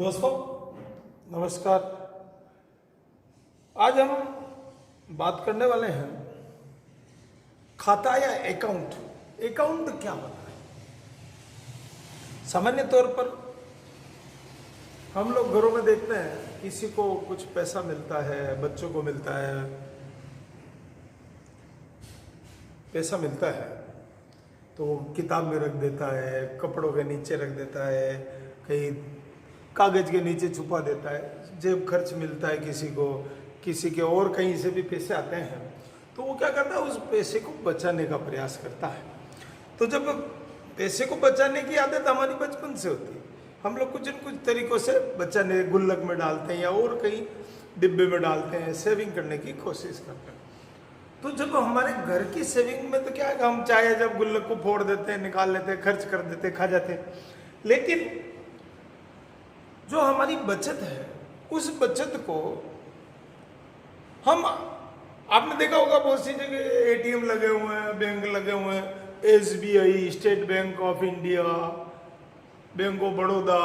दोस्तों नमस्कार। आज हम बात करने वाले हैं खाता या अकाउंट। अकाउंट क्या होता है? सामान्य तौर पर हम लोग घरों में देखते हैं किसी को कुछ पैसा मिलता है, बच्चों को मिलता है, पैसा मिलता है तो वो किताब में रख देता है, कपड़ों के नीचे रख देता है, कहीं कागज के नीचे छुपा देता है। जेब खर्च मिलता है किसी के और कहीं से भी पैसे आते हैं तो वो क्या करता है, उस पैसे को बचाने का प्रयास करता है। तो जब पैसे को बचाने की आदत हमारी बचपन से होती है, हम लोग कुछ न कुछ तरीकों से बचाने, गुल्लक में डालते हैं या और कहीं डिब्बे में डालते हैं, सेविंग करने की कोशिश करते हैं। तो जब हमारे घर की सेविंग में तो क्या है, हम चाहे जब गुल्लक को फोड़ देते हैं, निकाल लेते हैं, खर्च कर देते हैं, खा जाते हैं। लेकिन जो हमारी बचत है, उस बचत को हम, आपने देखा होगा बहुत सी जगह एटीएम लगे हुए हैं, बैंक लगे हुए हैं, SBI, state bank of India, bank of Baroda,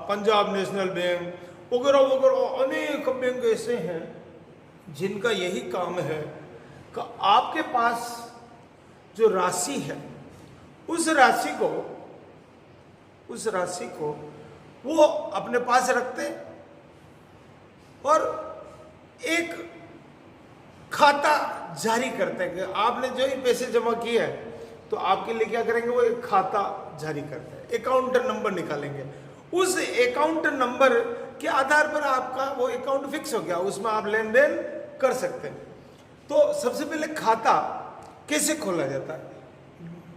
Punjab national bank वगैरह वगैरह अनेक बैंक ऐसे हैं जिनका यही काम है कि आपके पास जो राशि है उस राशि को वो अपने पास रखते हैं और एक खाता जारी करते हैं कि आपने जो ही पैसे जमा किए हैं तो आपके लिए क्या करेंगे, वो एक खाता जारी करते हैं, अकाउंट नंबर निकालेंगे। उस अकाउंट नंबर के आधार पर आपका वो अकाउंट फिक्स हो गया, उसमें आप लेन देन कर सकते हैं। तो सबसे पहले खाता कैसे खोला जाता है?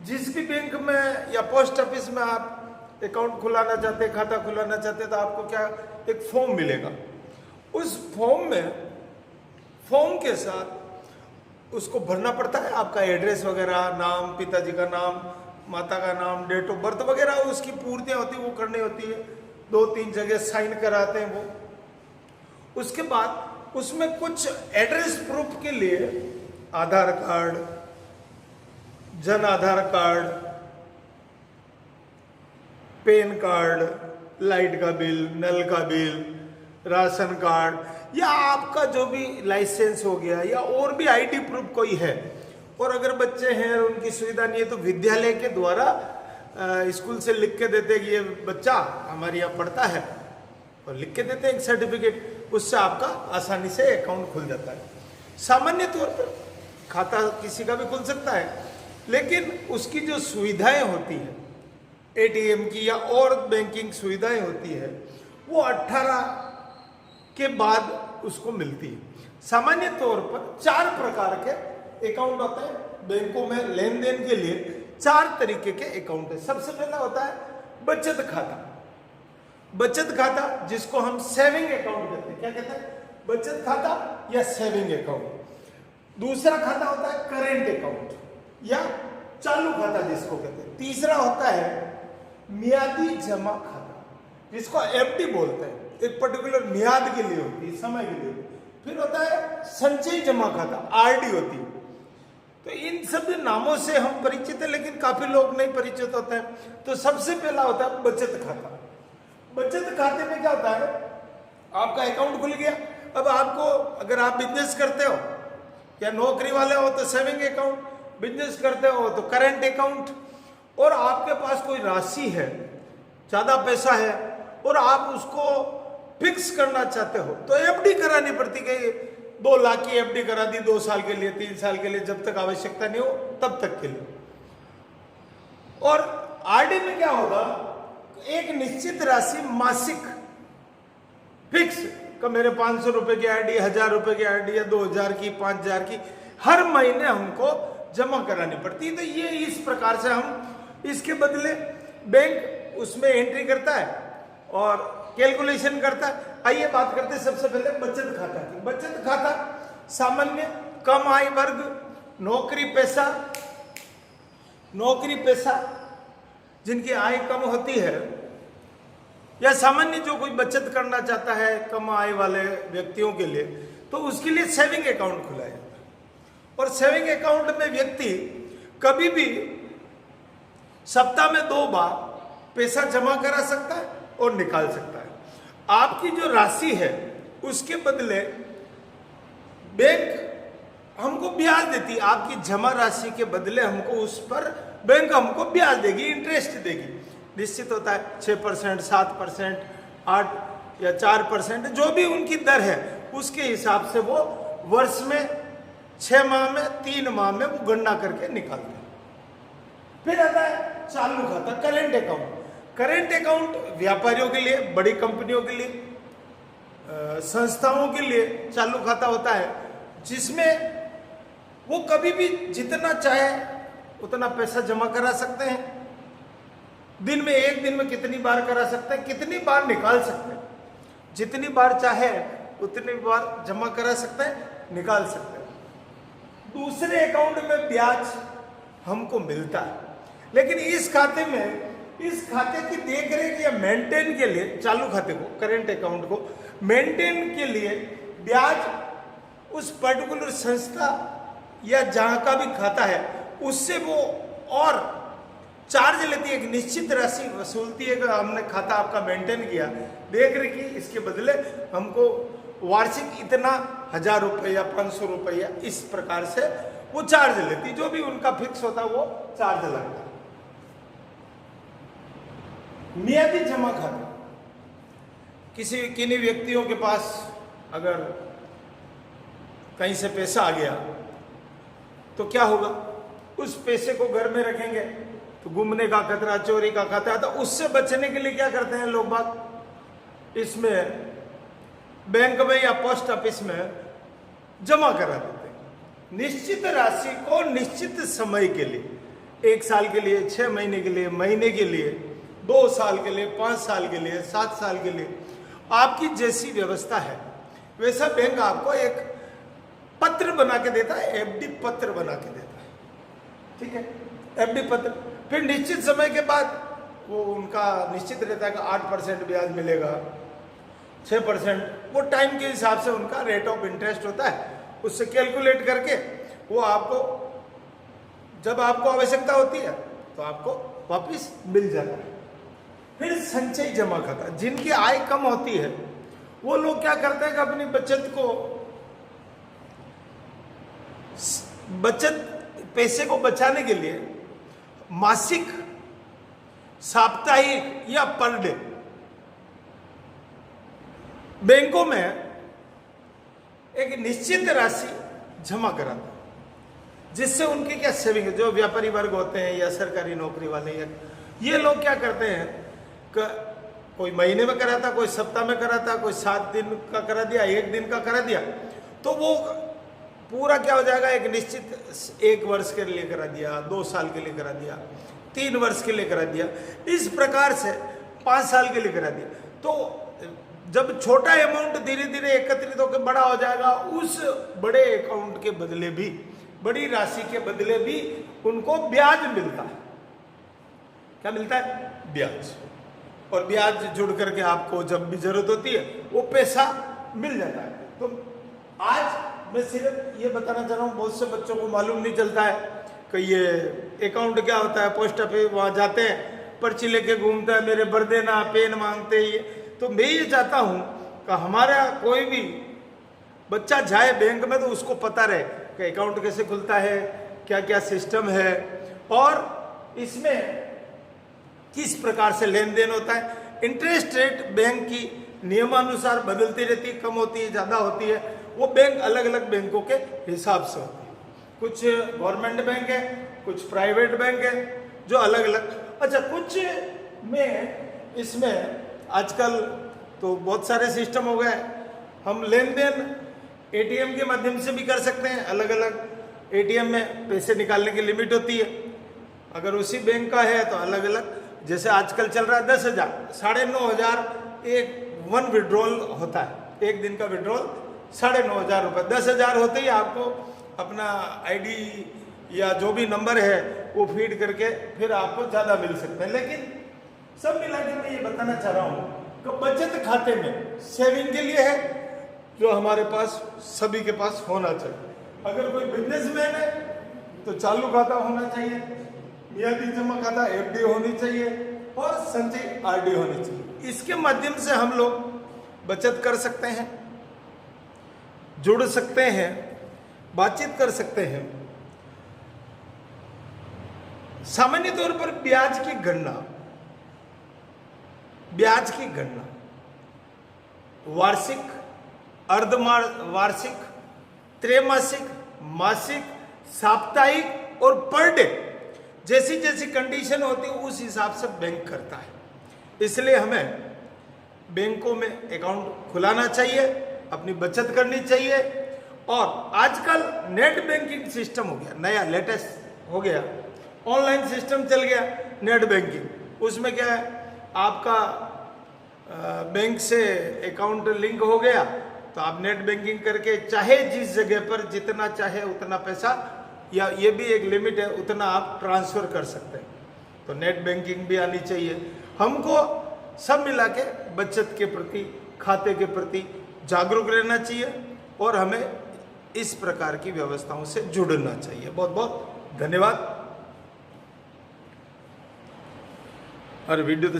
जिस भी बैंक में या पोस्ट ऑफिस में आप अकाउंट खुलाना चाहते हैं, खाता खुलाना चाहते हैं, तो आपको क्या एक फॉर्म मिलेगा। उस फॉर्म के साथ उसको भरना पड़ता है, आपका एड्रेस वगैरह, नाम, पिताजी का नाम, माता का नाम, डेट ऑफ बर्थ वगैरह उसकी पूर्तियां होती है, वो करनी होती है। 2-3 जगह साइन कराते हैं वो। उसके बाद उसमें कुछ एड्रेस प्रूफ के लिए आधार card, Jan Aadhaar card, pan card, light का बिल, नल का बिल, राशन कार्ड या आपका जो भी लाइसेंस हो गया या और भी आईडी प्रूफ कोई है। और अगर बच्चे हैं और उनकी सुविधा नहीं है तो विद्यालय के द्वारा स्कूल से लिख के देते हैं कि ये बच्चा हमारे यहाँ पढ़ता है, और लिख के देते हैं एक सर्टिफिकेट, उससे आपका आसानी से अकाउंट खुल जाता है। सामान्य तौर पर खाता किसी का भी खुल सकता है, लेकिन उसकी जो सुविधाएं होती हैं एटीएम की या और बैंकिंग सुविधाएं होती है वो 18 के बाद उसको मिलती है। सामान्य तौर पर 4 प्रकार के अकाउंट होते हैं बैंकों में। लेन देन के लिए 4 तरीके के अकाउंट है। सबसे पहला होता है बचत खाता। बचत खाता जिसको हम सेविंग अकाउंट कहते हैं। क्या कहते हैं? बचत खाता या सेविंग अकाउंट। दूसरा खाता होता है करेंट अकाउंट या चालू खाता जिसको कहते हैं। तीसरा होता है मियादी जमा खाता जिसको एफडी बोलते हैं, एक पर्टिकुलर मियाद के लिए होती है, समय के लिए। फिर होता है संचयी जमा खाता, आरडी होती है। तो इन सब नामों से हम परिचित हैं, लेकिन काफी लोग नहीं परिचित होते हैं। तो सबसे पहला होता है बचत खाता। बचत खाते में क्या होता है, आपका अकाउंट खुल गया। अब आपको, अगर आप बिजनेस करते हो या नौकरी वाले हो तो सेविंग अकाउंट, बिजनेस करते हो तो करेंट अकाउंट, और आपके पास कोई राशि है, ज्यादा पैसा है और आप उसको फिक्स करना चाहते हो तो एफडी करानी पड़ती है। 2 लाख की एफडी करा दी 2 साल के लिए, 3 साल के लिए, जब तक आवश्यकता नहीं हो तब तक के लिए। और आरडी में क्या होगा, एक निश्चित राशि मासिक फिक्स का, मेरे 500 रुपए की आरडी, 1000 रुपए की आरडी या 2000 की, 5000 की, हर महीने हमको जमा करानी पड़ती है। तो ये इस प्रकार से हम, इसके बदले बैंक उसमें एंट्री करता है और कैलकुलेशन करता है। आइए बात करते हैं सबसे पहले बचत खाता की। बचत खाता सामान्य कम आय वर्ग, नौकरी पेशा जिनकी आय कम होती है, या सामान्य जो कोई बचत करना चाहता है कम आय वाले व्यक्तियों के लिए, तो उसके लिए सेविंग अकाउंट खुला है। और सेविंग अकाउंट में व्यक्ति कभी भी सप्ताह में 2 बार पैसा जमा करा सकता है और निकाल सकता है। आपकी जो राशि है उसके बदले बैंक हमको ब्याज देती है। आपकी जमा राशि के बदले हमको उस पर बैंक हमको ब्याज देगी, इंटरेस्ट देगी। निश्चित होता है 6%, 7%, 8 या 4%, जो भी उनकी दर है उसके हिसाब से वो वर्ष में 6 माह में 3 माह में वो गणना करके निकालते हैं। फिर आता है चालू खाता, करेंट अकाउंट। करेंट अकाउंट व्यापारियों के लिए, बड़ी कंपनियों के लिए, संस्थाओं के लिए चालू खाता होता है, जिसमें वो कभी भी जितना चाहे उतना पैसा जमा करा सकते हैं। दिन में, एक दिन में कितनी बार करा सकते हैं, कितनी बार निकाल सकते हैं, जितनी बार चाहे उतनी बार जमा करा सकते हैं, निकाल सकते हैं। दूसरे अकाउंट में ब्याज हमको मिलता है, लेकिन इस खाते में, इस खाते की देखरेख या मेंटेन के लिए, चालू खाते को, करेंट अकाउंट को मेंटेन के लिए ब्याज उस पर्टिकुलर संस्था या जहां का भी खाता है उससे वो और चार्ज लेती है, एक निश्चित राशि वसूलती है कि हमने खाता आपका मेंटेन किया, देख रखी, इसके बदले हमको वार्षिक इतना 1000 रुपये या 500 रुपये या इस प्रकार से वो चार्ज लेती, जो भी उनका फिक्स होता है वो चार्ज लगता है। मियादी जमा खाता, किन्हीं व्यक्तियों के पास अगर कहीं से पैसा आ गया तो क्या होगा, उस पैसे को घर में रखेंगे तो घूमने का खतरा, चोरी का खतरा, तो उससे बचने के लिए क्या करते हैं लोग बाग, इसमें बैंक में या पोस्ट ऑफिस में जमा करा देते हैं निश्चित राशि को, निश्चित समय के लिए, 1 साल के लिए, 6 महीने के लिए, महीने के लिए, 2 साल के लिए, 5 साल के लिए, 7 साल के लिए, आपकी जैसी व्यवस्था है वैसा बैंक आपको एक पत्र बना के देता है, एफडी पत्र बना के देता है, ठीक है, एफडी पत्र। फिर निश्चित समय के बाद वो उनका निश्चित रहता है कि 8% ब्याज मिलेगा, 6%, वो टाइम के हिसाब से उनका रेट ऑफ इंटरेस्ट होता है, उससे कैलकुलेट करके वो आपको जब आपको आवश्यकता होती है तो आपको वापस मिल जाता है। फिर संचय जमा खाता, जिनकी आय कम होती है वो लोग क्या करते हैं कि अपनी पैसे को बचाने के लिए मासिक, साप्ताहिक या पर डे बैंकों में एक निश्चित राशि जमा कराते हैं, जिससे उनकी क्या सेविंग, जो व्यापारी वर्ग होते हैं या सरकारी नौकरी वाले, या ये लोग क्या करते हैं कि कोई महीने में कराता, कोई सप्ताह में कराता, कोई 7 दिन का करा दिया, 1 दिन का करा दिया, तो वो पूरा क्या हो जाएगा, एक निश्चित 1 वर्ष के लिए करा दिया, 2 साल के लिए करा दिया, 3 वर्ष के लिए करा दिया, इस प्रकार से 5 साल के लिए करा दिया। तो जब छोटा अमाउंट धीरे धीरे एकत्रित होकर बड़ा हो जाएगा, उस बड़े अकाउंट के बदले भी, बड़ी राशि के बदले भी उनको ब्याज मिलता है। क्या मिलता है? ब्याज। और ब्याज जुड़ करके आपको जब भी जरूरत होती है वो पैसा मिल जाता है। तो आज मैं सिर्फ ये बताना चाह रहा हूँ, बहुत से बच्चों को मालूम नहीं चलता है कि ये अकाउंट क्या होता है। पोस्ट ऑफिस वहाँ जाते हैं, पर्ची लेके घूमता है, मेरे भर देना, पेन मांगते ही। तो मैं ये चाहता हूँ कि हमारा कोई भी बच्चा जाए बैंक में तो उसको पता रहे कि अकाउंट कैसे खुलता है, क्या क्या सिस्टम है और इसमें किस प्रकार से लेन देन होता है। इंटरेस्ट रेट बैंक की नियमानुसार बदलती रहती है, कम होती है, ज़्यादा होती है। वो बैंक अलग अलग बैंकों के हिसाब से होती है। कुछ गवर्नमेंट बैंक है, कुछ प्राइवेट बैंक है जो अलग अलग। अच्छा, कुछ में इसमें आजकल तो बहुत सारे सिस्टम हो गए। हम लेन देन एटीएम के माध्यम से भी कर सकते हैं। अलग अलग एटीएम में पैसे निकालने की लिमिट होती है। अगर उसी बैंक का है तो अलग अलग, जैसे आजकल चल रहा है 10,000, 9,500 एक वन विड्रॉल होता है। एक दिन का विड्रॉल 9,500 रुपये। 10,000 होते ही आपको अपना आईडी या जो भी नंबर है वो फीड करके फिर आपको ज़्यादा मिल सकते हैं। लेकिन सब मिला के मैं ये बताना चाह रहा हूँ कि बचत खाते में सेविंग के लिए है जो हमारे पास सभी के पास होना चाहिए। अगर कोई बिजनेसमैन है तो चालू खाता होना चाहिए, मियादी जमा खाता एफडी होनी चाहिए और संचय आरडी होनी चाहिए। इसके माध्यम से हम लोग बचत कर सकते हैं, जुड़ सकते हैं, बातचीत कर सकते हैं। सामान्य तौर पर ब्याज की गणना वार्षिक, अर्धवार्षिक, त्रैमासिक, मासिक, साप्ताहिक और पर डे जैसी जैसी कंडीशन होती है उस हिसाब से बैंक करता है। इसलिए हमें बैंकों में अकाउंट खुलाना चाहिए, अपनी बचत करनी चाहिए। और आजकल नेट बैंकिंग सिस्टम हो गया, नया लेटेस्ट हो गया, ऑनलाइन सिस्टम चल गया नेट बैंकिंग। उसमें क्या है, आपका बैंक से अकाउंट लिंक हो गया तो आप नेट बैंकिंग करके चाहे जिस जगह पर जितना चाहे उतना पैसा, या ये भी एक लिमिट है, उतना आप ट्रांसफर कर सकते हैं। तो नेट बैंकिंग भी आनी चाहिए। हमको सब मिला के बचत के प्रति, खाते के प्रति जागरूक रहना चाहिए और हमें इस प्रकार की व्यवस्थाओं से जुड़ना चाहिए। बहुत बहुत धन्यवाद। और वीडियो तो